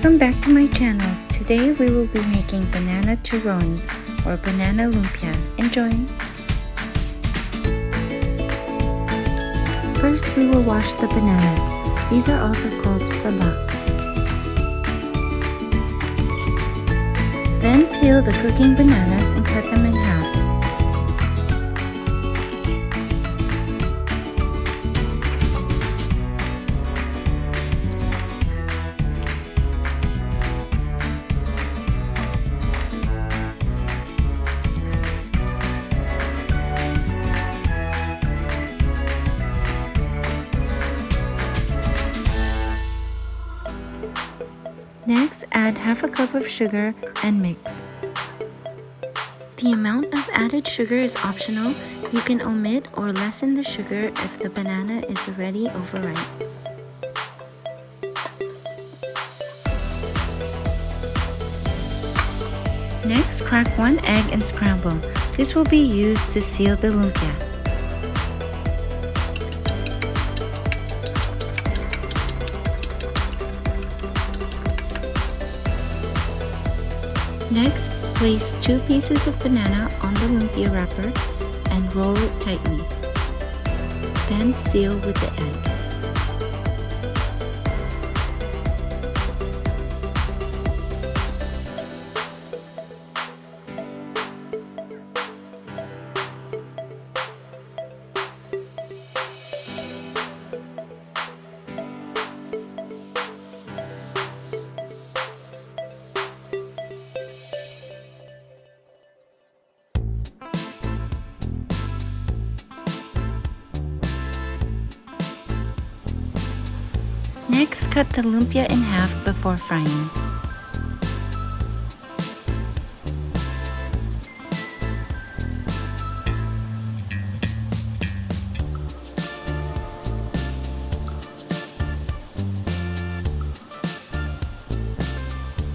Welcome back to my channel. Today we will be making banana Turon or banana lumpia. Enjoy! First we will wash the bananas. These are also called Saba. Then peel the cooking bananas and cut them in half. Next, add half a cup of sugar and mix. The amount of added sugar is optional. You can omit or lessen the sugar if the banana is already overripe. Next, crack one egg and scramble. This will be used to seal the lumpia. Next, place 2 pieces of banana on the lumpia wrapper and roll it tightly. Then seal with the egg. Next, cut the lumpia in half before frying.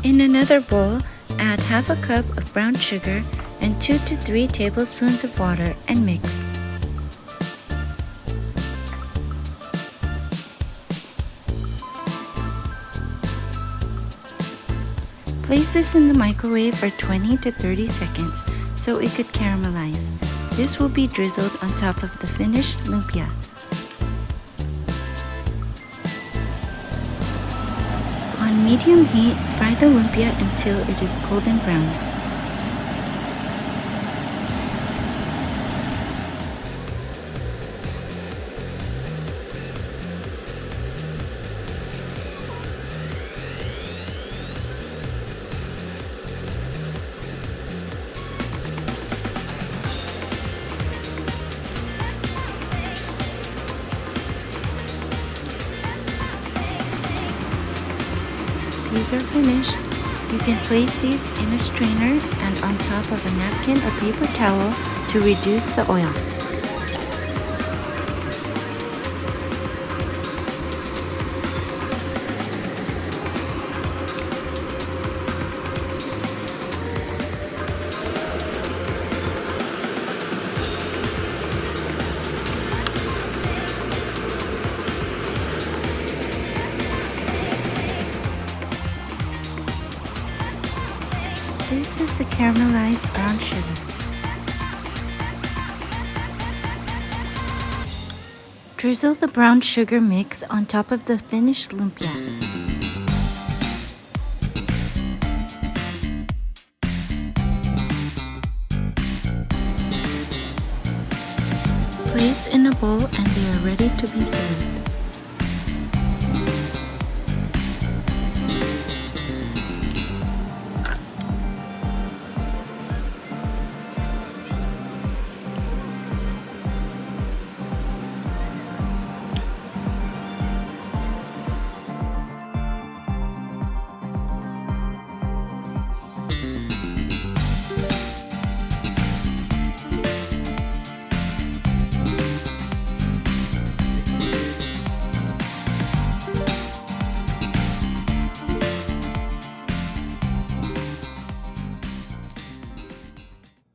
In another bowl, add half a cup of brown sugar and 2 to 3 tablespoons of water and mix. Place this in the microwave for 20 to 30 seconds so it could caramelize. This will be drizzled on top of the finished lumpia. On medium heat, fry the lumpia until it is golden brown. These are finished. You can place these in a strainer and on top of a napkin or paper towel to reduce the oil. This is the caramelized brown sugar. Drizzle the brown sugar mix on top of the finished lumpia. Place in a bowl and they are ready to be served.